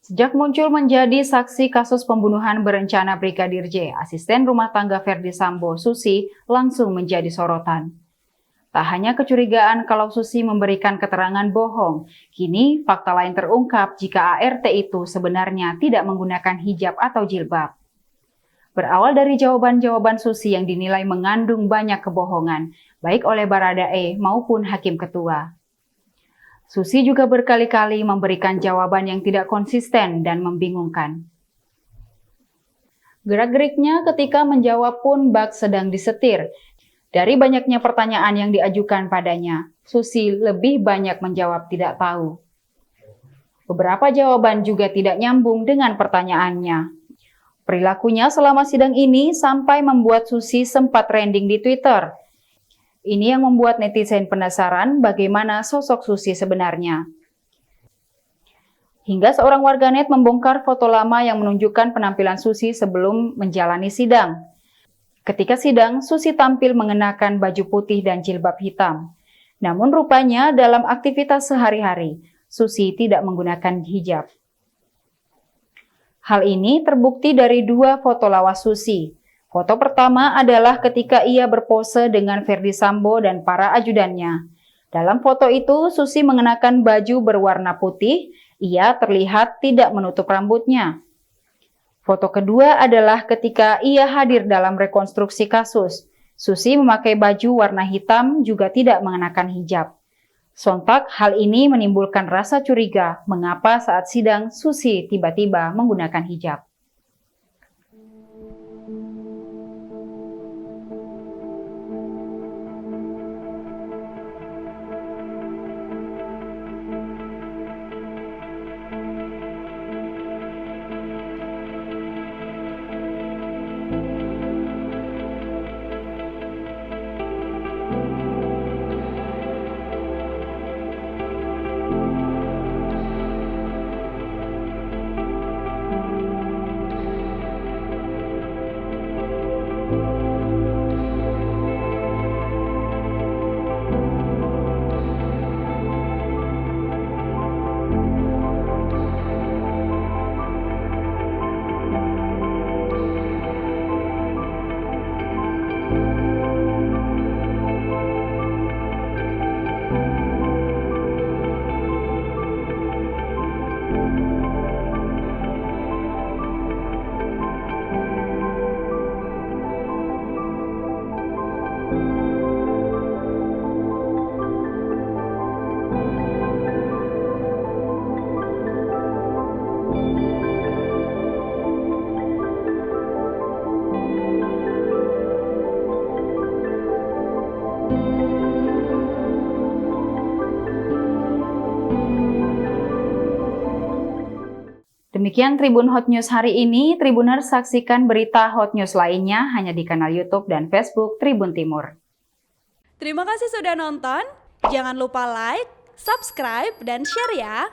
Sejak muncul menjadi saksi kasus pembunuhan berencana Brigadir J, asisten rumah tangga Ferdi Sambo, Susi, langsung menjadi sorotan. Tak hanya kecurigaan kalau Susi memberikan keterangan bohong, kini fakta lain terungkap jika ART itu sebenarnya tidak menggunakan hijab atau jilbab. Berawal dari jawaban-jawaban Susi yang dinilai mengandung banyak kebohongan, baik oleh Baradae maupun Hakim Ketua. Susi juga berkali-kali memberikan jawaban yang tidak konsisten dan membingungkan. Gerak-geriknya ketika menjawab pun bak sedang disetir. Dari banyaknya pertanyaan yang diajukan padanya, Susi lebih banyak menjawab tidak tahu. Beberapa jawaban juga tidak nyambung dengan pertanyaannya. Perilakunya selama sidang ini sampai membuat Susi sempat trending di Twitter. Ini yang membuat netizen penasaran bagaimana sosok Susi sebenarnya. Hingga seorang warganet membongkar foto lama yang menunjukkan penampilan Susi sebelum menjalani sidang. Ketika sidang, Susi tampil mengenakan baju putih dan jilbab hitam. Namun rupanya dalam aktivitas sehari-hari, Susi tidak menggunakan hijab. Hal ini terbukti dari dua foto lawas Susi. Foto pertama adalah ketika ia berpose dengan Ferdi Sambo dan para ajudannya. Dalam foto itu, Susi mengenakan baju berwarna putih, ia terlihat tidak menutup rambutnya. Foto kedua adalah ketika ia hadir dalam rekonstruksi kasus. Susi memakai baju warna hitam juga tidak mengenakan hijab. Sontak hal ini menimbulkan rasa curiga mengapa saat sidang Susi tiba-tiba menggunakan hijab. Demikian Tribun Hot News hari ini. Tribuners, saksikan berita Hot News lainnya hanya di kanal YouTube dan Facebook Tribun Timur. Terima kasih sudah nonton. Jangan lupa like, subscribe, dan share ya.